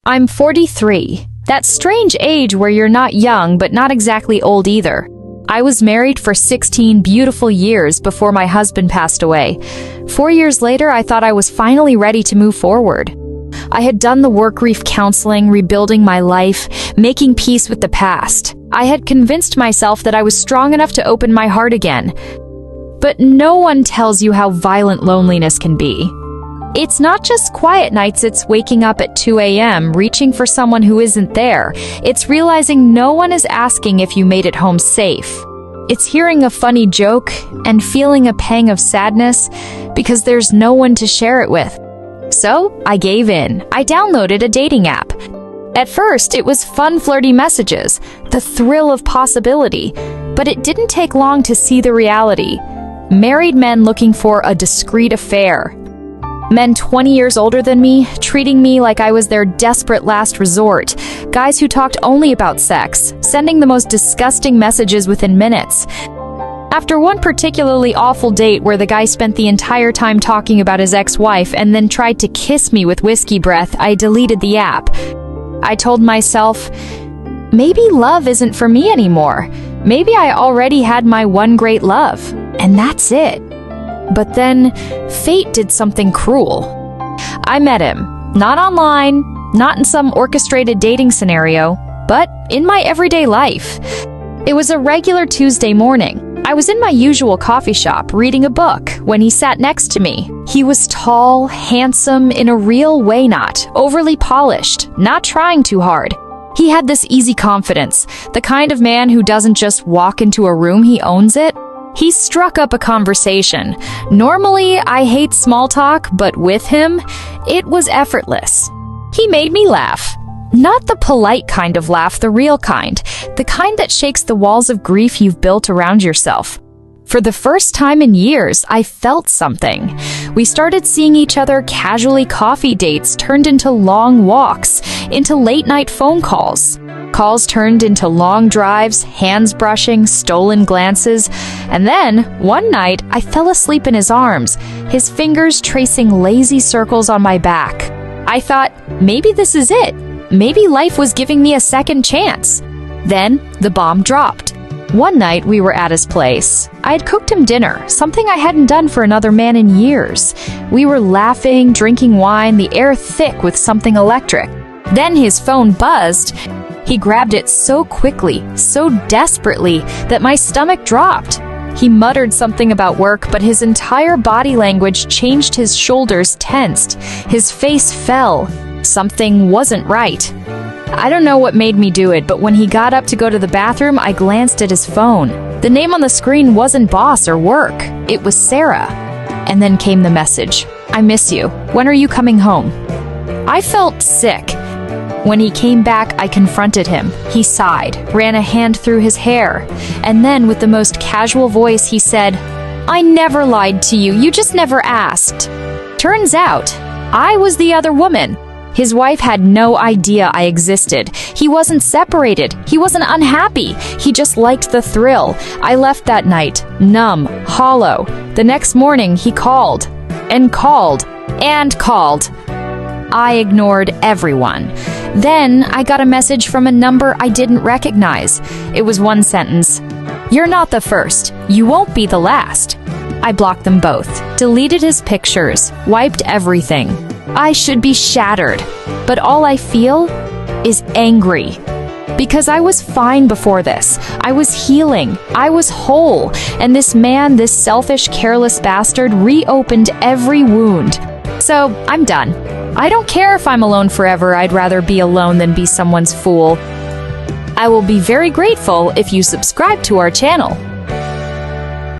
I'm 43. That strange age where you're not young but not exactly old either. I was married for 16 beautiful years before my husband passed away. 4 years later, I thought I was finally ready to move forward. I had done the work grief counseling, rebuilding my life, making peace with the past. I had convinced myself that I was strong enough to open my heart again. But no one tells you how violent loneliness can be. It's not just quiet nights, it's waking up at 2 a.m., reaching for someone who isn't there. It's realizing no one is asking if you made it home safe. It's hearing a funny joke and feeling a pang of sadness because there's no one to share it with. So, I gave in. I downloaded a dating app. At first, it was fun, flirty messages, the thrill of possibility. But it didn't take long to see the reality. Married men looking for a discreet affair. Men 20 years older than me, treating me like I was their desperate last resort. Guys who talked only about sex, sending the most disgusting messages within minutes. After one particularly awful date where the guy spent the entire time talking about his ex-wife and then tried to kiss me with whiskey breath, I deleted the app. I told myself, maybe love isn't for me anymore. Maybe I already had my one great love, and that's it. But then, fate did something cruel. I met him, not online, not in some orchestrated dating scenario, but in my everyday life. It was a regular Tuesday morning. I was in my usual coffee shop reading a book when he sat next to me. He was tall, handsome, in a real way, not overly polished, not trying too hard. He had this easy confidence, the kind of man who doesn't just walk into a room, he owns it. He struck up a conversation. Normally, I hate small talk, but with him, it was effortless. He made me laugh. Not the polite kind of laugh, the real kind. The kind that shakes the walls of grief you've built around yourself. For the first time in years, I felt something. We started seeing each other casually. Coffee dates turned into long walks, into late-night phone calls. Calls turned into long drives, hands brushing, stolen glances. And then, one night, I fell asleep in his arms, his fingers tracing lazy circles on my back. I thought, maybe this is it. Maybe life was giving me a second chance. Then, the bomb dropped. One night, we were at his place. I had cooked him dinner, something I hadn't done for another man in years. We were laughing, drinking wine, the air thick with something electric. Then his phone buzzed. He grabbed it so quickly, so desperately, that my stomach dropped. He muttered something about work, but his entire body language changed. His shoulders tensed. His face fell. Something wasn't right. I don't know what made me do it, but when he got up to go to the bathroom, I glanced at his phone. The name on the screen wasn't boss or work. It was Sarah. And then came the message. I miss you. When are you coming home? I felt sick. When he came back, I confronted him. He sighed, ran a hand through his hair, and then with the most casual voice he said, I never lied to you, you just never asked. Turns out, I was the other woman. His wife had no idea I existed. He wasn't separated. He wasn't unhappy. He just liked the thrill. I left that night, numb, hollow. The next morning, he called, and called, and called. I ignored everyone. Then I got a message from a number I didn't recognize. It was one sentence. You're not the first. You won't be the last. I blocked them both, deleted his pictures, wiped everything. I should be shattered, but all I feel is angry. Because I was fine before this. I was healing. I was whole. And this man, this selfish, careless bastard, reopened every wound. So, I'm done. I don't care if I'm alone forever. I'd rather be alone than be someone's fool. I will be very grateful if you subscribe to our channel.